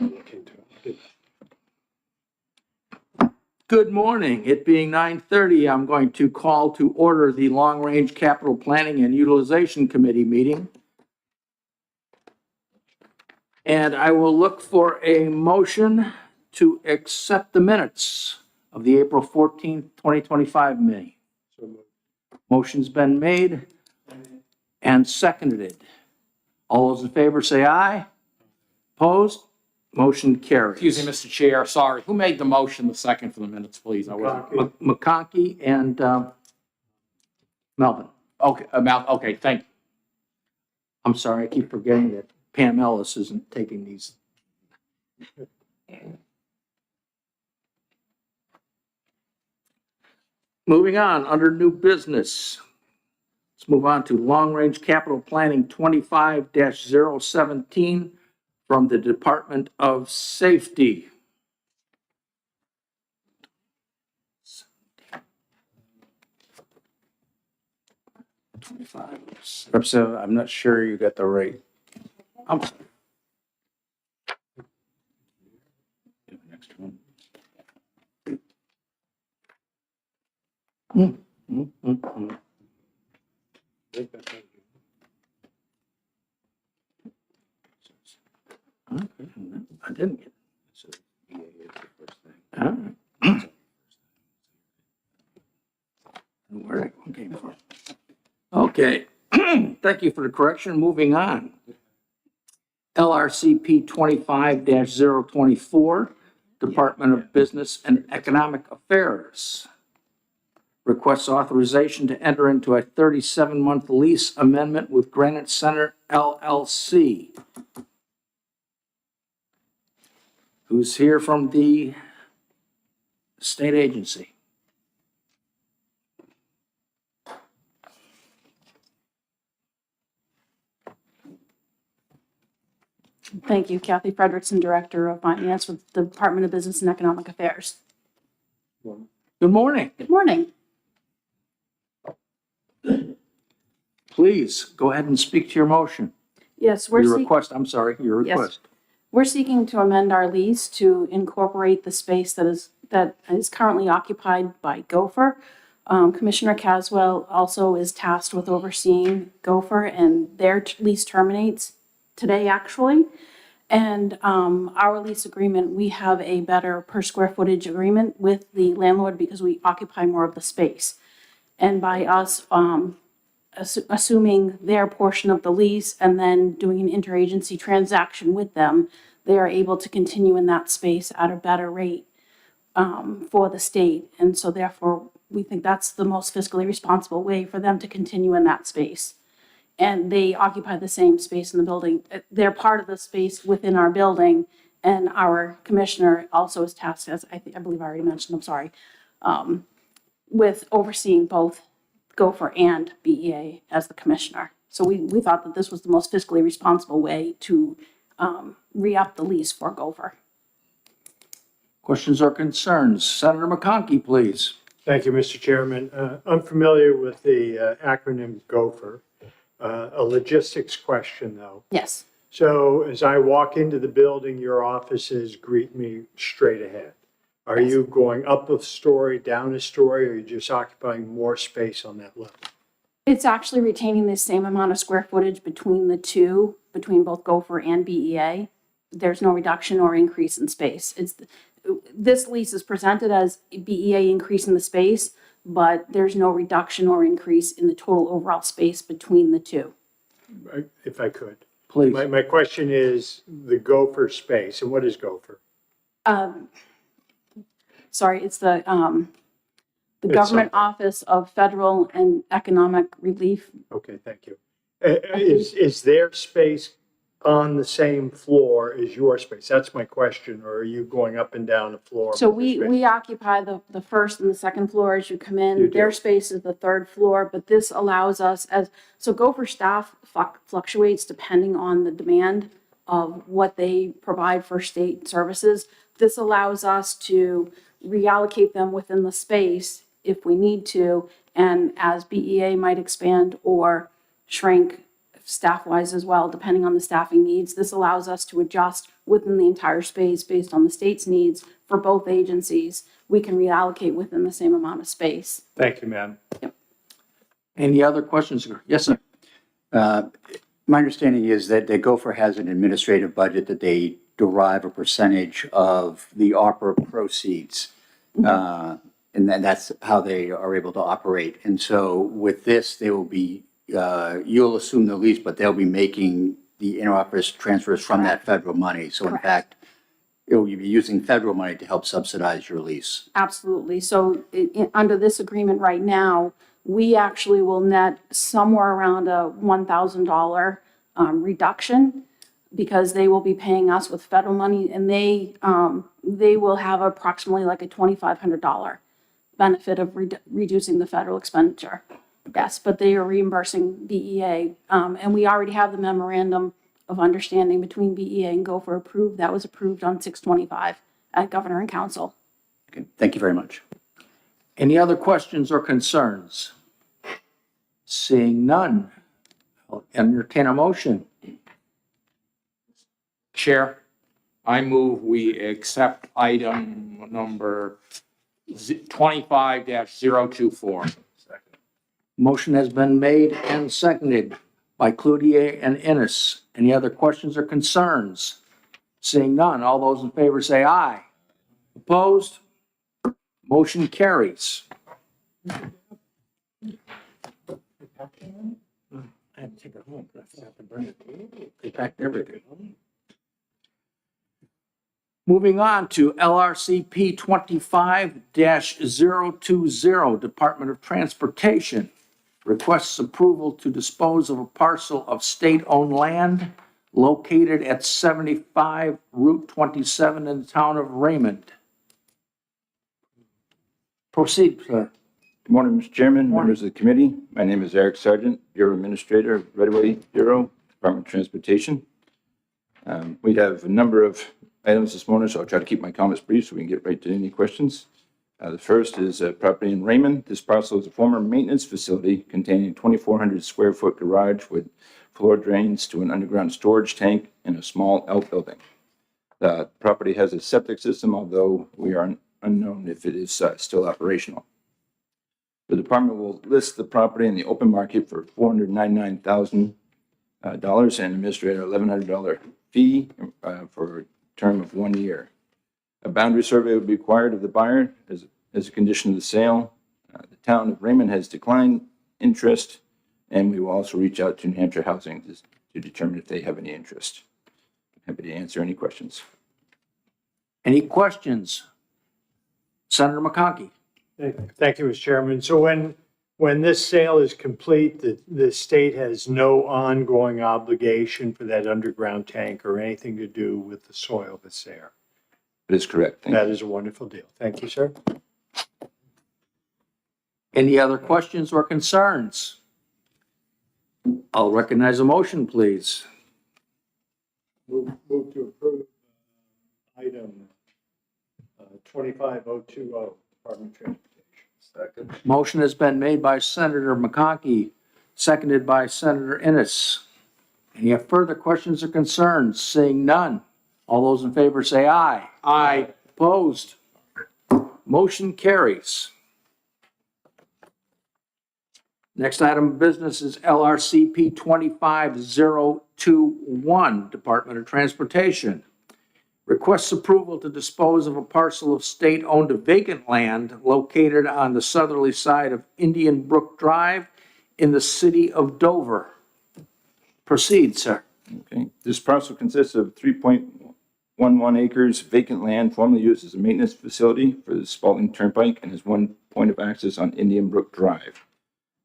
look into it. Good morning. It being 9:30, I'm going to call to order the Long Range Capital Planning and Utilization Committee meeting. And I will look for a motion to accept the minutes of the April 14th, 2025 meeting. So moved. Motion's been made and seconded. All those in favor say aye. Opposed? Motion carries. Excuse me, Mr. Chair, sorry. Who made the motion, the second for the minutes, please? I wasn't. McConkey and Melvin. Okay, okay, thank you. I'm sorry, I keep forgetting that Pam Ellis isn't taking these. Moving on, under new business. Let's move on to Long Range Capital Planning 25-017 from the Department of Safety. So I'm not sure you got the right. I'm sorry. Next one. I think that's it. I didn't get it. So EA is the first thing. All right. Where did that one came from? Okay, thank you for the correction. Moving on. LRCP 25-024, Department of Business and Economic Affairs. Requests authorization to enter into a 37-month lease amendment with Granite Center LLC. Who's here from the state agency? Thank you, Kathy Frederickson, Director of Finance with the Department of Business and Economic Affairs. Good morning. Good morning. Please go ahead and speak to your motion. Yes, Your request, I'm sorry, your Yes. request. we're seeking to amend our lease to incorporate the space that is currently occupied by Gopher. Commissioner Caswell also is tasked with overseeing Gopher, and their lease terminates today, actually. And our lease agreement, we have a better per square footage agreement with the landlord because we occupy more of the space. And by us assuming their portion of the lease and then doing an interagency transaction with them, they are able to continue in that space at a better rate for the state. And so therefore, we think that's the most fiscally responsible way for them to continue in that space. And they occupy the same space in the building. They're part of the space within our building, and our commissioner also is tasked, as I believe I already mentioned, I'm sorry, with overseeing both Gopher and BEA as the commissioner. So we thought that this was the most fiscally responsible way to re-up the lease for Gopher. Questions or concerns? Senator McConkey, please. Thank you, Mr. Chairman. I'm familiar with the acronym GOPHER. A logistics question, though. Yes. So as I walk into the building, your offices greet me straight ahead. Are you going up a story, down a story, or are you just occupying more space on that level? It's actually retaining the same amount of square footage between the two, between both Gopher and BEA. There's no reduction or increase in space. This lease is presented as BEA increasing the space, but there's no reduction or increase in the total overall space between the two. If I could. Please. My question is the Gopher space, and what is Gopher? Sorry, it's the It's Government something. Office of Federal and Economic Relief. Okay, thank you. Is their space on the same floor as your space? That's my question. Or are you going up and down the floor? So with your space? we occupy the first and the second floor as you come in. You do. Their space is the third floor, but this allows us so Gopher staff fluctuates depending on the demand of what they provide for state services. This allows us to reallocate them within the space if we need to, and as BEA might expand or shrink staff-wise as well, depending on the staffing needs. This allows us to adjust within the entire space based on the state's needs for both agencies. We can reallocate within the same amount of space. Thank you, ma'am. Any other questions? Yes, sir. My understanding is that Gopher has an administrative budget that they derive a percentage of the ARPA proceeds. And then that's how they are able to operate. And so with this, they will be, you'll assume the lease, but they'll be making the interoffice transfers from that federal money. So in Correct. fact, you'll be using federal money to help subsidize your lease. Absolutely. So under this agreement right now, we actually will net somewhere around a $1,000 reduction because they will be paying us with federal money, and they will have approximately like a $2,500 benefit of reducing the federal expenditure. Yes, but they are reimbursing BEA. And we already have the memorandum of understanding between BEA and Gopher approved. That was approved on 6/25 at Governor and Council. Okay, thank you very much. Any other questions or concerns? Seeing none, I'll entertain a motion. Chair, I move we accept item number 25-024. Motion has been made and seconded by Cloutier and Innes. Any other questions or concerns? Seeing none, all those in favor say aye. Opposed? Motion carries. I had to take it home, but I forgot to bring it. They packed everything. Moving on to LRCP 25-020, Department of Transportation. Requests approval to dispose of a parcel of state-owned land located at 75 Route 27 in the town of Raymond. Proceed, sir. Good morning, Mr. Chairman, members of the committee. My name is Eric Sargent, Bureau Administrator of Redway Bureau, Department of Transportation. We have a number of items this morning, so I'll try to keep my comments brief so we can get right to any questions. The first is property in Raymond. This parcel is a former maintenance facility containing a 2,400 square foot garage with floor drains to an underground storage tank and a small outbuilding. The property has a septic system, although we are unknown if it is still operational. The department will list the property in the open market for $499,000 and administer an $1,100 fee for a term of 1 year. A boundary survey would be required of the buyer as a condition of the sale. The town of Raymond has declined interest, and we will also reach out to New Hampshire Housing to determine if they have any interest. Happy to answer any questions. Any questions? Senator McConkey. Thank you, Mr. Chairman. So when this sale is complete, the state has no ongoing obligation for that underground tank or anything to do with the soil that's there. That is correct. Thank you. That is a wonderful deal. Thank you, sir. Any other questions or concerns? I'll recognize a motion, please. Move to approve item 25020, Department of Transportation. Second. Motion has been made by Senator McConkey, seconded by Senator Innes. Any further questions or concerns? Seeing none. All those in favor say aye. Aye. Opposed? Motion carries. Next item of business is LRCP 25021, Department of Transportation. Requests approval to dispose of a parcel of state-owned vacant land located on the southerly side of Indian Brook Drive in the city of Dover. Proceed, sir. Okay. This parcel consists of 3.11 acres vacant land formerly used as a maintenance facility for the Spalding Turnpike and has one point of access on Indian Brook Drive.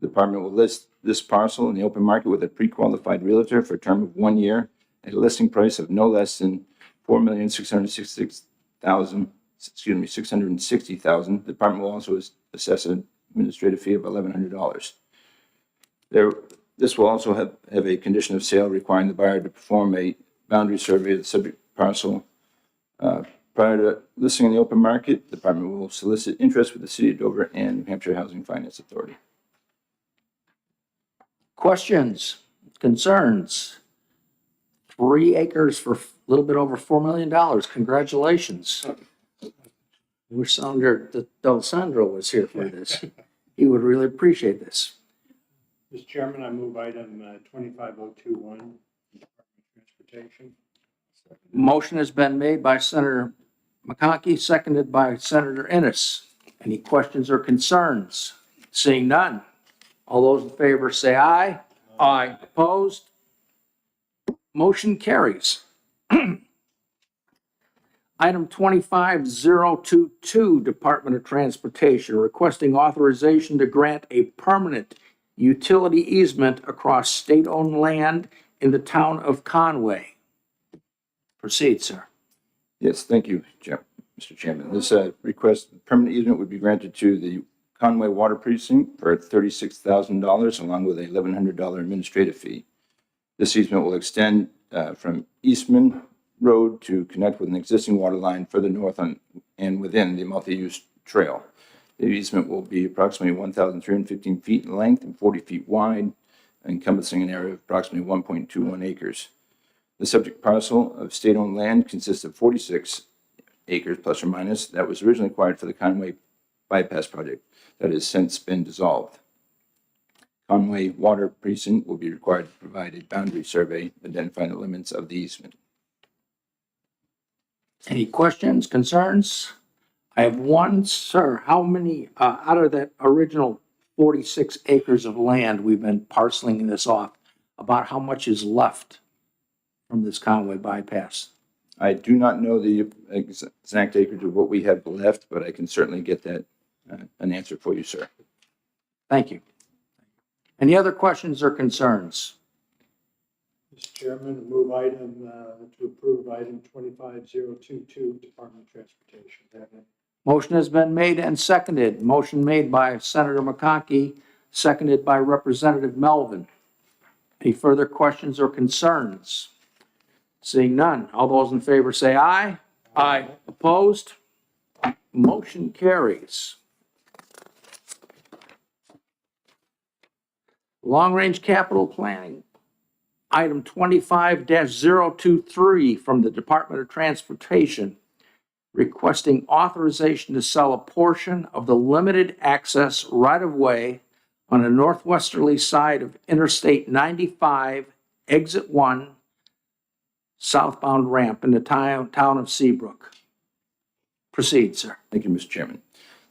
The department will list this parcel in the open market with a pre-qualified realtor for a term of 1 year at a listing price of no less than $4,660,000. The department will also assess an administrative fee of $1,100. This will also have a condition of sale requiring the buyer to perform a boundary survey of the subject parcel. Prior to listing in the open market, the department will solicit interest with the city of Dover and New Hampshire Housing Finance Authority. Questions? concerns? 3 acres for a little bit over $4 million. Congratulations. Wish D'Alessandro was here for this. He would really appreciate this. Mr. Chairman, I move item 25021, Department of Transportation. Motion has been made by Senator McConkey, seconded by Senator Ennis. Any questions or concerns? Seeing none. All those in favor say aye. Aye. Opposed? Motion carries. Item 25022, Department of Transportation, requesting authorization to grant a permanent utility easement across state-owned land in the town of Conway. Proceed, sir. Yes, thank you, Mr. Chairman. This request, permanent easement would be granted to the Conway Water Precinct for $36,000 along with a $1,100 administrative fee. This easement will extend from Eastman Road to connect with an existing water line further north on and within the multi-use trail. The easement will be approximately 1,315 feet in length and 40 feet wide, encompassing an area of approximately 1.21 acres. The subject parcel of state-owned land consists of 46 acres plus or minus that was originally acquired for the Conway bypass project that has since been dissolved. Conway Water Precinct will be required to provide a boundary survey identifying the limits of the easement. Any questions, concerns? I have one, sir. How many, out of that original 46 acres of land we've been parceling this off, about how much is left from this Conway bypass? I do not know the exact acreage of what we have left, but I can certainly get that an answer for you, sir. Thank you. Any other questions or concerns? Mr. Chairman, I move item to approve item 25022, Department of Transportation. Motion has been made and seconded. Motion made by Senator McConkey, seconded by Representative Melvin. Any further questions or concerns? Seeing none. All those in favor say aye. Aye. Opposed? Motion carries. Long-range capital planning, item 25-023 from the Department of Transportation, requesting authorization to sell a portion of the limited access right-of-way on the northwesterly side of Interstate 95, Exit 1, southbound ramp in the town of Seabrook. Proceed, sir. Thank you, Mr. Chairman.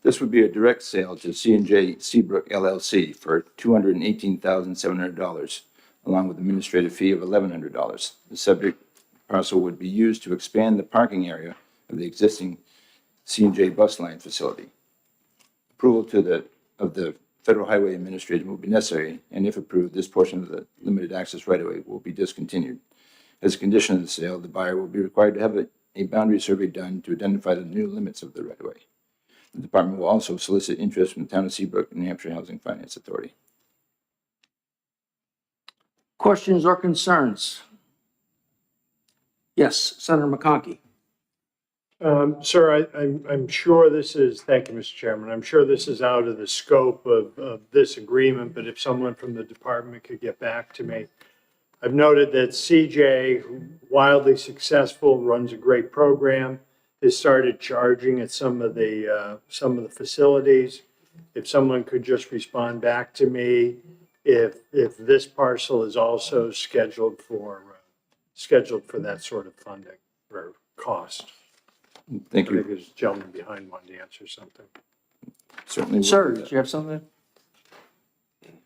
This would be a direct sale to C&J Seabrook LLC for $218,700, along with administrative fee of $1,100. The subject parcel would be used to expand the parking area of the existing C&J bus line facility. Approval of the Federal Highway Administrator will be necessary, and if approved, this portion of the limited access right-of-way will be discontinued. As a condition of the sale, the buyer will be required to have a boundary survey done to identify the new limits of the right-of-way. The department will also solicit interest from the town of Seabrook and New Hampshire Housing Finance Authority. Questions or concerns? Yes, Senator McConkey. Sir, I'm sure this is, thank you, Mr. Chairman. I'm sure this is out of the scope of this agreement, but if someone from the department could get back to me. I've noted that CJ, wildly successful, runs a great program, has started charging at some of the facilities. If someone could just respond back to me, if this parcel is also scheduled for that sort of funding or cost. Thank I you. think there's a gentleman behind wanted to answer something. Certainly. will Sir, do did that. you have something?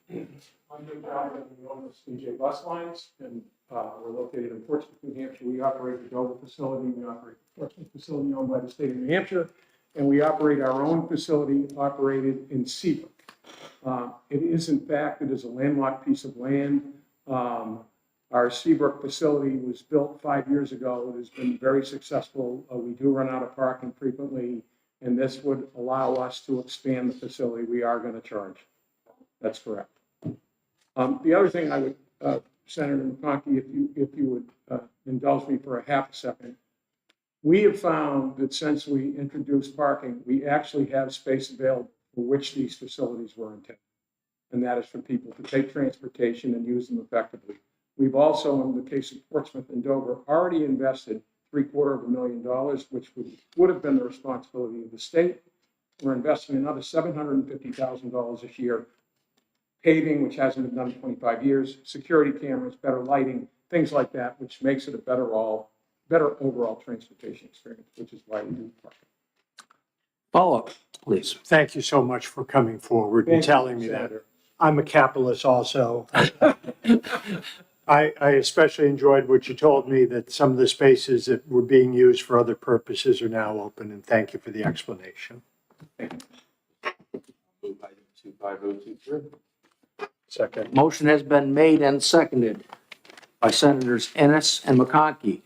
I'm Jim Johnson, we own the CJ Bus Lines, and we're located in Portsmouth, New Hampshire. We operate the Dover facility, we operate the Portsmouth facility owned by the state of New Hampshire, and we operate our own facility operated in Seabrook. It is, in fact, it is a landlocked piece of land. Our Seabrook facility was built 5 years ago. It has been very successful. We do run out of parking frequently, and this would allow us to expand the facility. We are going to charge. That's correct. The other thing I would, Senator McConkey, if you would indulge me for a half a second, we have found that since we introduced parking, we actually have space available for which these facilities were intended. And that is for people to take transportation and use them effectively. We've also, in the case of Portsmouth and Dover, already invested $750,000, which would have been the responsibility of the state. We're investing another $750,000 this year, paving, which hasn't been done in 25 years, security cameras, better lighting, things like that, which makes it a better overall transportation experience, which is why we do parking. Follow-up, please. Thank you so much for coming forward and Thank you, telling me that. Senator. I'm a capitalist also. I especially enjoyed what you told me, that some of the spaces that were being used for other purposes are now open, and thank you for the explanation. Move item 25023. Second. Motion has been made and seconded by Senators Ennis and McConkey.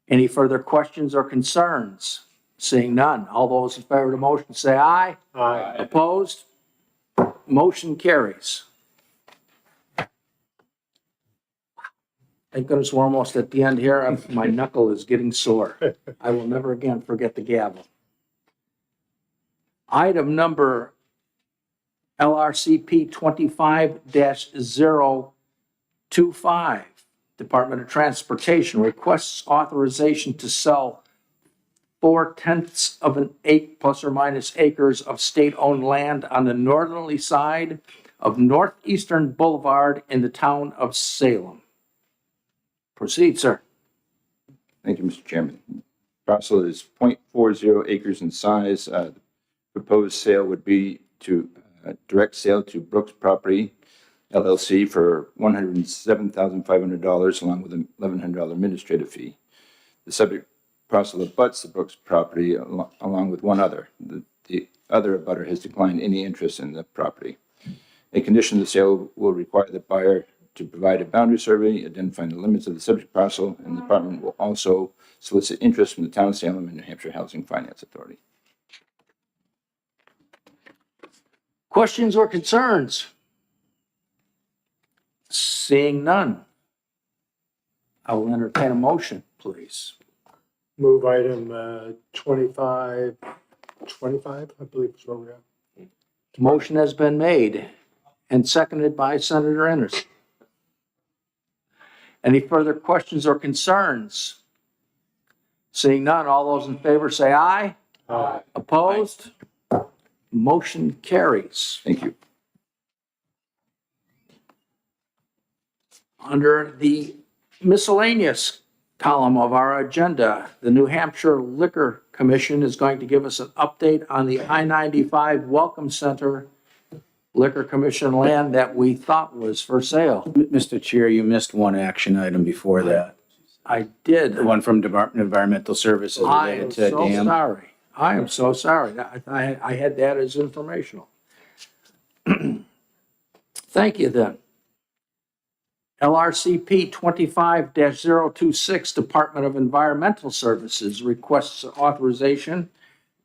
Any further questions or concerns? Seeing none, all those in favor of the motion say aye. Aye. Opposed? Motion carries. Thank goodness we're almost at the end here. My knuckle is getting sore. I will never again forget the gavel. Item number LRCP 25-025, Department of Transportation requests authorization to sell 4/10 of an acre plus or minus acres of state-owned land on the northerly side of Northeastern Boulevard in the town of Salem. Proceed, sir. Thank you, Mr. Chairman. Parcel is 0.40 acres in size. The proposed sale would be to direct sale to Brooks Property LLC for $107,500 along with an $1,100 administrative fee. The subject parcel abuts the Brooks property along with one other. The other abutter has declined any interest in the property. A condition of the sale will require the buyer to provide a boundary survey identifying the limits of the subject parcel, and the department will also solicit interest from the town of Salem and New Hampshire Housing Finance Authority. Questions or concerns? Seeing none, I will entertain a motion, please. Move item 25, I believe is where we're at. Motion has been made and seconded by Senator Ennis. Any further questions or concerns? Seeing none, all those in favor say aye. Aye. Opposed? Motion carries. Thank you. Under the miscellaneous column of our agenda, the New Hampshire Liquor Commission is going to give us an update on the I-95 Welcome Center Liquor Commission land that we thought was for sale. Mr. Chair, you missed one action item before that. I did. The one from Department of Environmental Services I related am to so dam. sorry. I am so sorry. I had that as informational. Thank you then. LRCP 25-026, Department of Environmental Services requests authorization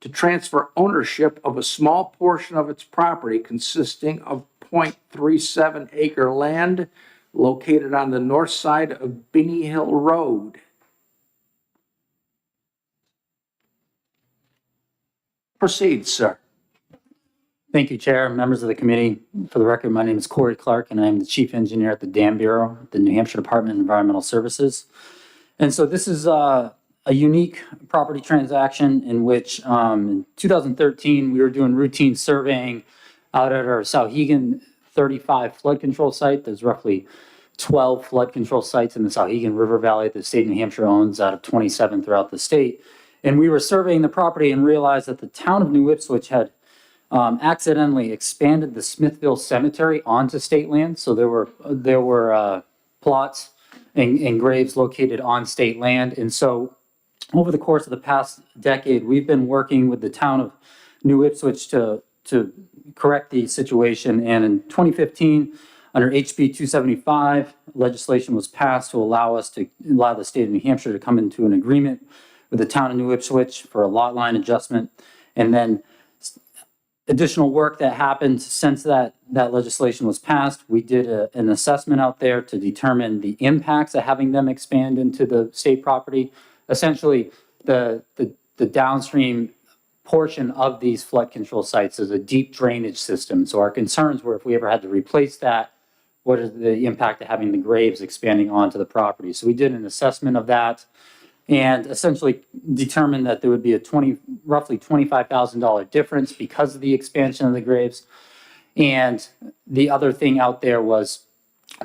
to transfer ownership of a small portion of its property consisting of 0.37 acre land located on the north side of Binney Hill Road. Proceed, sir. Thank you, Chair, members of the committee. For the record, my name is Corey Clark, and I'm the Chief Engineer at the Dam Bureau, the New Hampshire Department of Environmental Services. And so this is a unique property transaction in which in 2013, we were doing routine surveying out at our Sauhegan 35 flood control site. There's roughly 12 flood control sites in the Sauhegan River Valley that the state of New Hampshire owns out of 27 throughout the state. And we were surveying the property and realized that the town of New Ipswich had accidentally expanded the Smithville Cemetery onto state land. So there were plots and graves located on state land. And so over the course of the past decade, we've been working with the town of New Ipswich to correct the situation. And in 2015, under HB 275, legislation was passed to allow the state of New Hampshire to come into an agreement with the town of New Ipswich for a lot line adjustment. And then additional work that happened since that legislation was passed, we did an assessment out there to determine the impacts of having them expand into the state property. Essentially, the downstream portion of these flood control sites is a deep drainage system. So our concerns were if we ever had to replace that, what is the impact of having the graves expanding onto the property. So we did an assessment of that and essentially determined that there would be a roughly $25,000 difference because of the expansion of the graves. And the other thing out there was,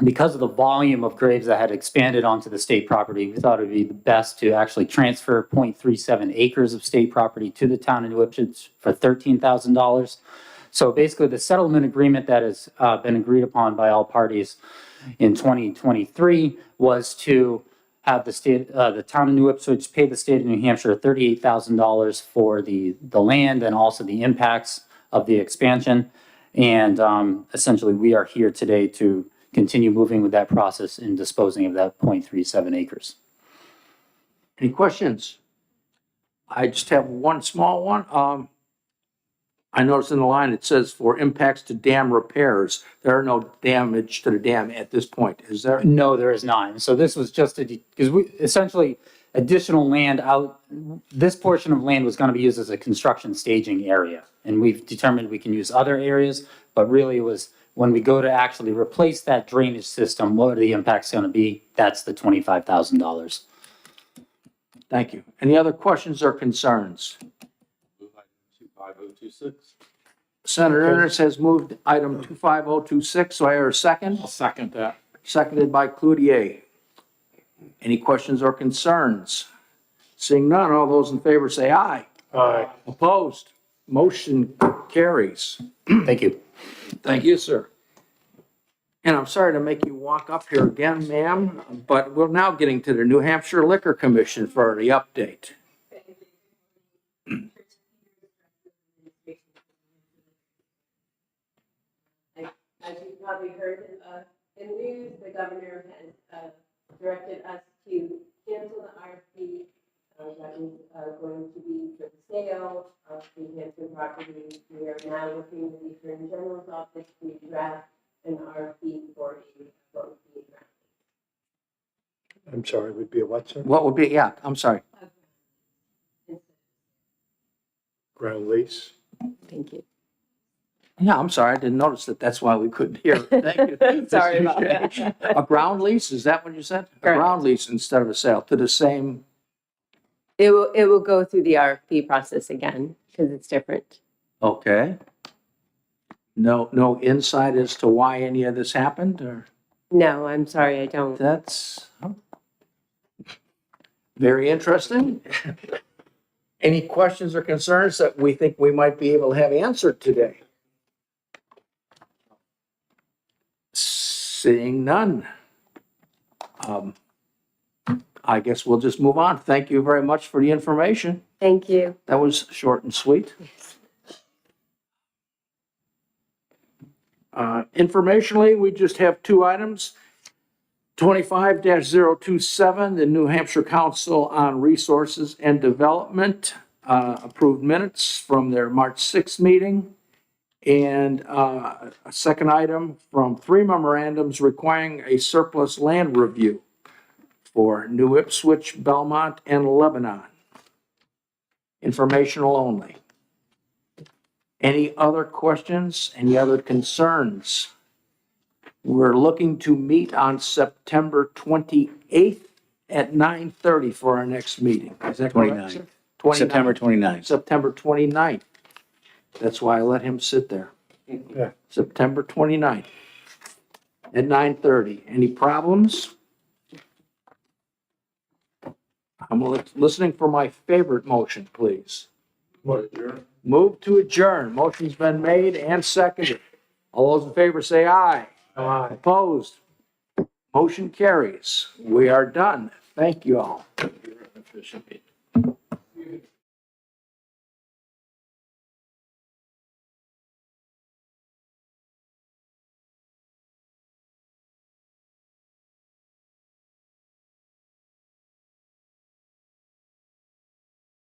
because of the volume of graves that had expanded onto the state property, we thought it would be the best to actually transfer 0.37 acres of state property to the town of New Ipswich for $13,000. So basically, the settlement agreement that has been agreed upon by all parties in 2023 was to have the town of New Ipswich pay the state of New Hampshire $38,000 for the land and also the impacts of the expansion. And essentially, we are here today to continue moving with that process and disposing of that 0.37 acres. Any questions? I just have one small one. I noticed in the line, it says for impacts to dam repairs. There are no damage to the dam at this point, is there? No, there is not. And so this was just because we essentially additional land out, this portion of land was going to be used as a construction staging area. And we've determined we can use other areas, but really it was when we go to actually replace that drainage system, what are the impacts going to be? That's the $25,000. Thank you. Any other questions or concerns? Move item 25026. Senator Ennis has moved item 25026. So I hear a second. I'll second that. Seconded by Cloutier. Any questions or concerns? Seeing none, all those in favor say aye. Aye. Opposed? Motion carries. Thank you. Thank you, sir. And I'm sorry to make you walk up here again, ma'am, but we're now getting to the New Hampshire Liquor Commission for the update. As you probably heard in the news, the governor has directed us to cancel the RFP that was going to be for the sale of the Hampton property. We are now working with the Attorney General's office to draft an RFP for a vote. I'm sorry, would be a what, sir? What would be, yeah, I'm sorry. Ground lease? Thank you. Yeah, I'm sorry, I didn't notice that. That's why we couldn't hear. Thank you. Sorry Mr. about Shea. that. A ground lease, is that what you said? A Correct. ground lease instead of a sale to the same, It will go through the RFP process again because it's different. okay. No insight as to why any of this happened, or? No, I'm sorry, I don't. That's very interesting. Any questions or concerns that we think we might be able to have answered today? Seeing none. I guess we'll just move on. Thank you very much for the information. Thank you. That was short and sweet. Informationally, we just have two items. 25-027, the New Hampshire Council on Resources and Development approved minutes from their March 6th meeting. And a second item from three memorandums requiring a surplus land review for New Ipswich, Belmont, and Lebanon. Informational only. Any other questions? Any other concerns? We're looking to meet on September 28th at 9:30 for our next meeting. Is that correct, sir? 29th. September 29th. September 29th. That's why I let him sit there. Yeah. September 29th at 9:30. Any problems? I'm listening for my favorite motion, please. Move to adjourn. Motion's been made and seconded. All those in favor say aye. Aye. Opposed? Motion carries. We are done. Thank you all. Efficient meeting.